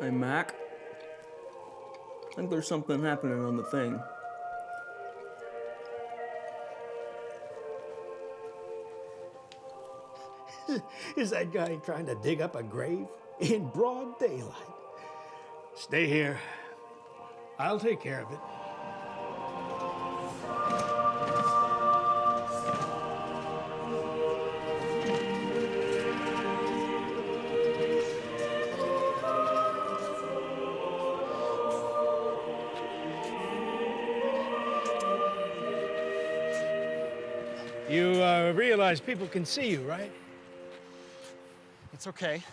Hey, Mac. I think there's something happening on the thing. Is that guy trying to dig up a grave in broad daylight? Stay here. I'll take care of it. You realize people can see you, right? It's okay.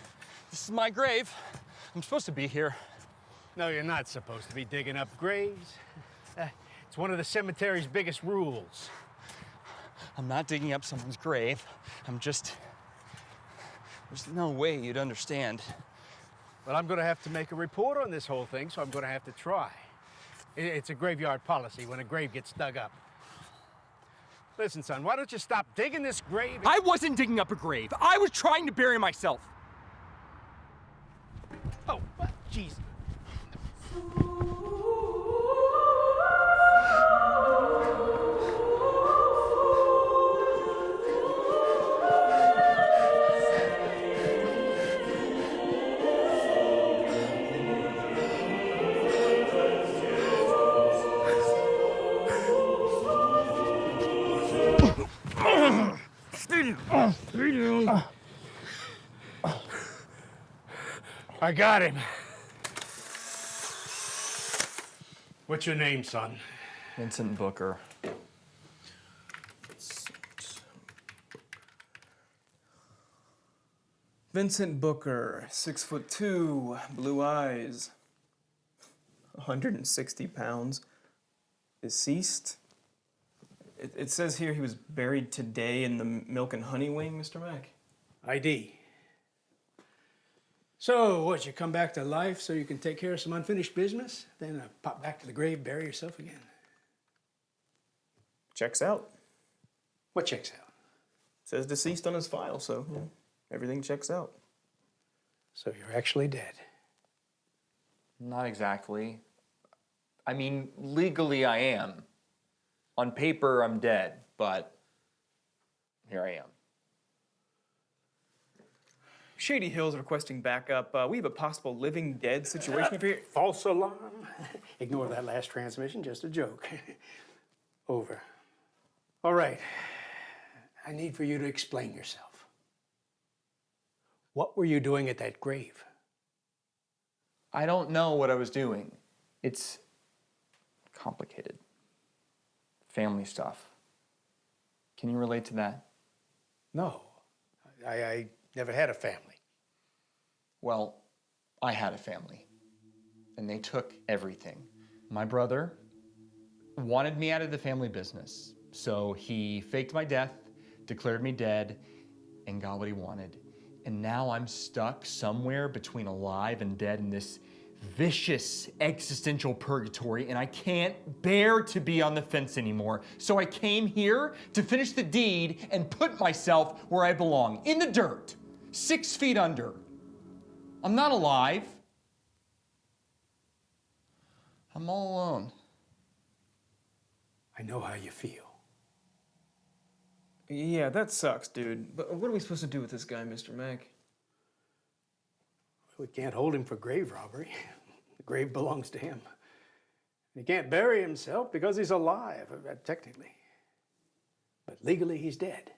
This is my grave. I'm supposed to be here. No, you're not supposed to be digging up graves. It's one of the cemetery's biggest rules. I'm not digging up someone's grave. There's no way you'd understand. Well, I'm going to have to make a report on this whole thing, so I'm going to have to try. It's a graveyard policy when a grave gets dug up. Listen, son, why don't you stop digging this grave? I wasn't digging up a grave. I was trying to bury myself. Oh, what? Jeez. I got him. What's your name, son? Vincent Booker. Vincent Booker, 6'2", blue eyes, 160 pounds, deceased. It says here he was buried today in the Milk and Honey wing, Mr. Mack. ID. So, what, you come back to life so you can take care of some unfinished business? Then pop back to the grave, bury yourself again? Checks out. What checks out? Says deceased on his file, so everything checks out. So you're actually dead. Not exactly. I mean, legally I am. On paper, I'm dead, but here I am. Shady Hills requesting backup. We have a possible living dead situation here. False alarm. Ignore that last transmission, just a joke. Over. All right. I need for you to explain yourself. What were you doing at that grave? I don't know what I was doing. It's complicated. Family stuff. Can you relate to that? No. I never had a family. Well, I had a family, and they took everything. My brother wanted me out of the family business, so he faked my death, declared me dead, and got what he wanted. And now I'm stuck somewhere between alive and dead in this vicious existential purgatory, and I can't bear to be on the fence anymore. So I came here to finish the deed and put myself where I belong, in the dirt, 6 feet under. I'm not alive. I'm all alone. I know how you feel. Yeah, that sucks, dude. But what are we supposed to do with this guy, Mr. Mack? We can't hold him for grave robbery. The grave belongs to him. He can't bury himself because he's alive, technically. But legally, he's dead.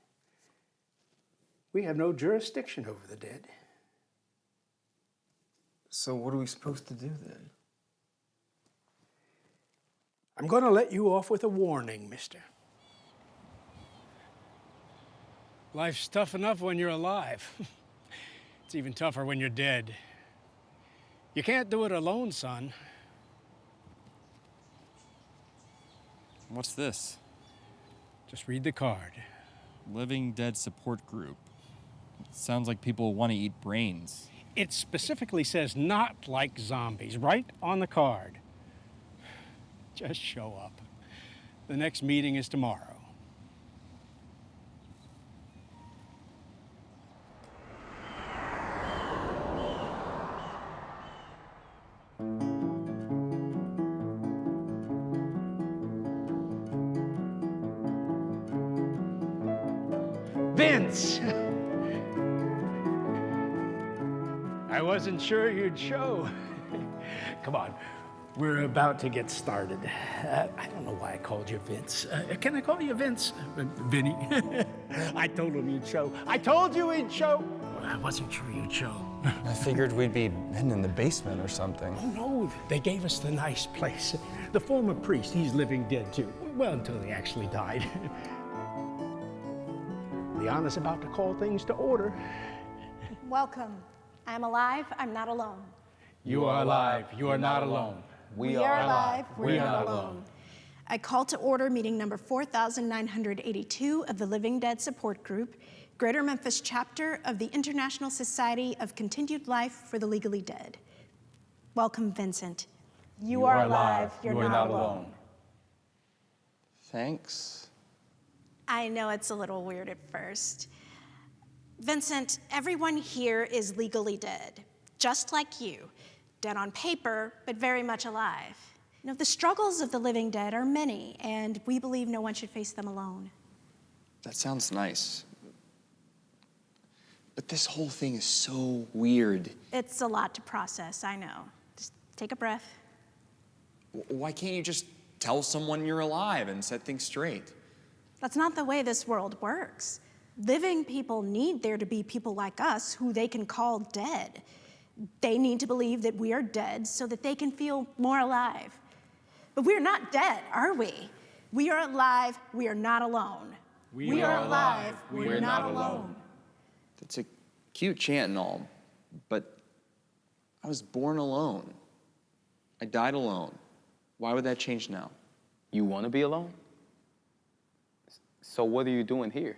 We have no jurisdiction over the dead. So what are we supposed to do then? I'm going to let you off with a warning, mister. Life's tough enough when you're alive. It's even tougher when you're dead. You can't do it alone, son. What's this? Just read the card. Living Dead Support Group. It sounds like people want to eat brains. It specifically says not like zombies, right on the card. Just show up. The next meeting is tomorrow. Vince! I wasn't sure you'd show. Come on, we're about to get started. I don't know why I called you Vince. Can I call you Vince? Vinny? I told him you'd show. I told you he'd show. I wasn't sure you'd show. I figured we'd be hidden in the basement or something. Oh, no, they gave us the nice place. The former priest, he's living dead too. Well, until he actually died. Liana's about to call things to order. Welcome. I'm alive, I'm not alone. You are alive, you are not alone. We are alive, we're not alone. I call to order meeting number 4,982 of the Living Dead Support Group, Greater Memphis chapter of the International Society of Continued Life for the Legally Dead. Welcome, Vincent. You are alive, you're not alone. Thanks. I know it's a little weird at first. Vincent, everyone here is legally dead, just like you. Dead on paper, but very much alive. You know, the struggles of the living dead are many, and we believe no one should face them alone. That sounds nice. But this whole thing is so weird. It's a lot to process, I know. Just take a breath. Why can't you just tell someone you're alive and set things straight? That's not the way this world works. Living people need there to be people like us who they can call dead. They need to believe that we are dead so that they can feel more alive. But we're not dead, are we? We are alive, we are not alone. We are alive, we're not alone. That's a cute chant and all, but I was born alone. I died alone. Why would that change now? You want to be alone? So what are you doing here?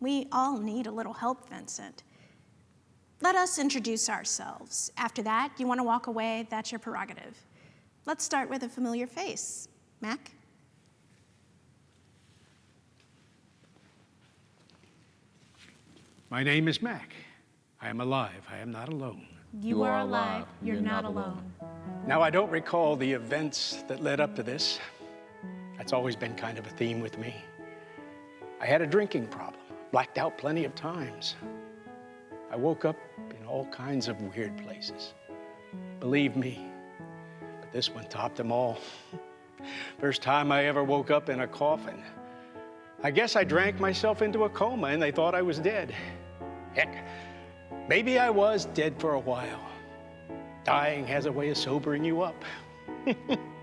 We all need a little help, Vincent. Let us introduce ourselves. After that, you want to walk away, that's your prerogative. Let's start with a familiar face. Mac? My name is Mac. I am alive, I am not alone. You are alive, you're not alone. Now, I don't recall the events that led up to this. That's always been kind of a theme with me. I had a drinking problem, blacked out plenty of times. I woke up in all kinds of weird places. Believe me, but this one topped them all. First time I ever woke up in a coffin. I guess I drank myself into a coma and they thought I was dead. Heck, maybe I was dead for a while. Dying has a way of sobering you up.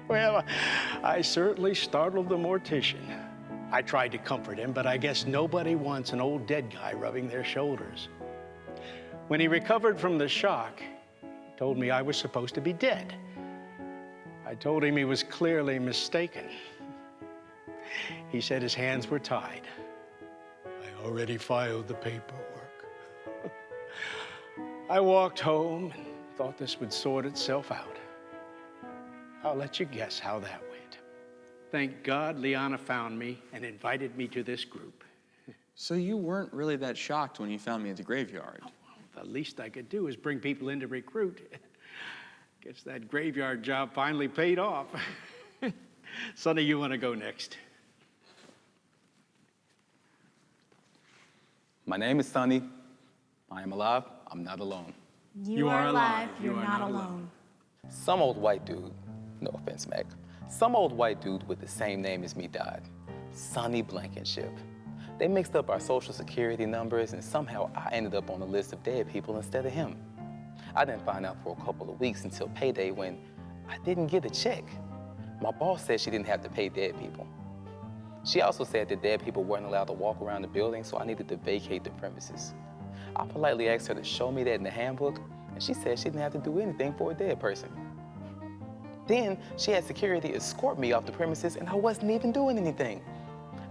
Well, I certainly startled the mortician. I tried to comfort him, but I guess nobody wants an old dead guy rubbing their shoulders. When he recovered from the shock, he told me I was supposed to be dead. I told him he was clearly mistaken. He said his hands were tied. I already filed the paperwork. I walked home and thought this would sort itself out. I'll let you guess how that went. Thank God Liana found me and invited me to this group. So you weren't really that shocked when you found me at the graveyard? The least I could do is bring people in to recruit. Guess that graveyard job finally paid off. Sonny, you want to go next? My name is Sonny. I am alive, I'm not alone. You are alive, you're not alone. Some old white dude, no offense, Mac, some old white dude with the same name as me died. Sonny Blankenship. They mixed up our social security numbers and somehow I ended up on the list of dead people instead of him. I didn't find out for a couple of weeks until payday when I didn't get a check. My boss said she didn't have to pay dead people. She also said that dead people weren't allowed to walk around the building, so I needed to vacate the premises. I politely asked her to show me that in the handbook, and she said she didn't have to do anything for a dead person. Then she had security escort me off the premises, and I wasn't even doing anything.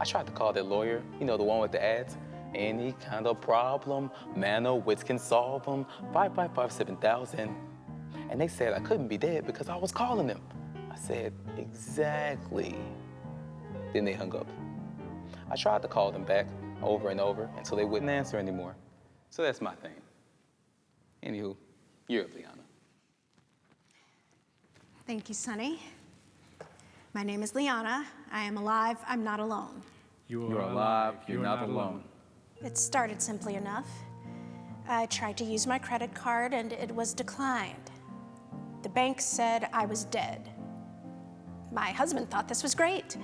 I tried to call that lawyer, you know, the one with the ads. Any kind of problem, man or wits can solve them, 555-7000. And they said I couldn't be dead because I was calling them. I said, exactly. Then they hung up. I tried to call them back over and over until they wouldn't answer anymore. So that's my thing. Anywho, you're up, Liana. Thank you, Sonny. My name is Liana. I am alive, I'm not alone. You're alive. You're not alone. It started simply enough. I tried to use my credit card and it was declined. The bank said I was dead. My husband thought this was great.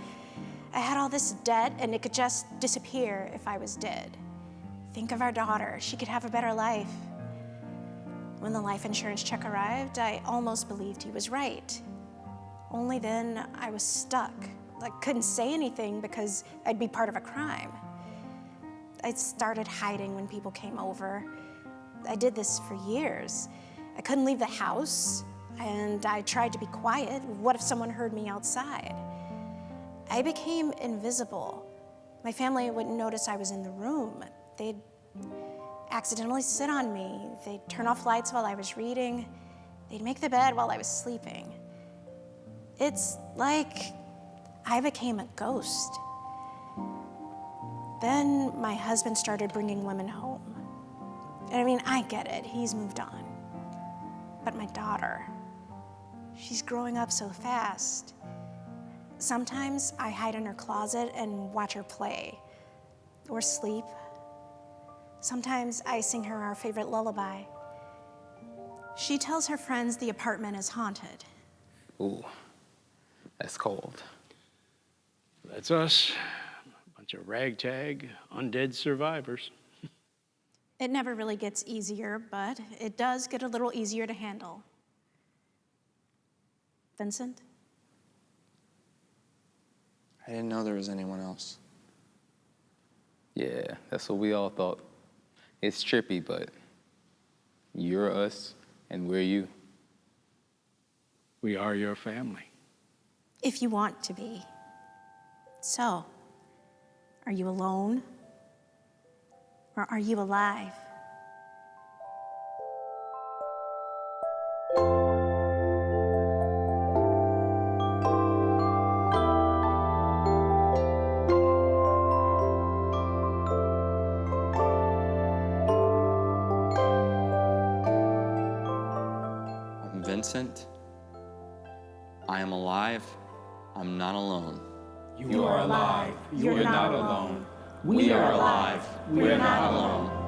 I had all this debt and it could just disappear if I was dead. Think of our daughter, she could have a better life. When the life insurance check arrived, I almost believed he was right. Only then I was stuck. I couldn't say anything because I'd be part of a crime. I started hiding when people came over. I did this for years. I couldn't leave the house, and I tried to be quiet. What if someone heard me outside? I became invisible. My family wouldn't notice I was in the room. They'd accidentally sit on me. They'd turn off lights while I was reading. They'd make the bed while I was sleeping. It's like I became a ghost. Then my husband started bringing women home. And I mean, I get it, he's moved on. But my daughter, she's growing up so fast. Sometimes I hide in her closet and watch her play or sleep. Sometimes I sing her our favorite lullaby. She tells her friends the apartment is haunted. Ooh, that's cold. That's us. A bunch of ragtag, undead survivors. It never really gets easier, but it does get a little easier to handle. Vincent? I didn't know there was anyone else. Yeah, that's what we all thought. It's trippy, but you're us and we're you. We are your family. If you want to be. So, are you alone? Or are you alive? I'm Vincent. I am alive. I'm not alone. You are alive. You are not alone. We are alive. We are not alone.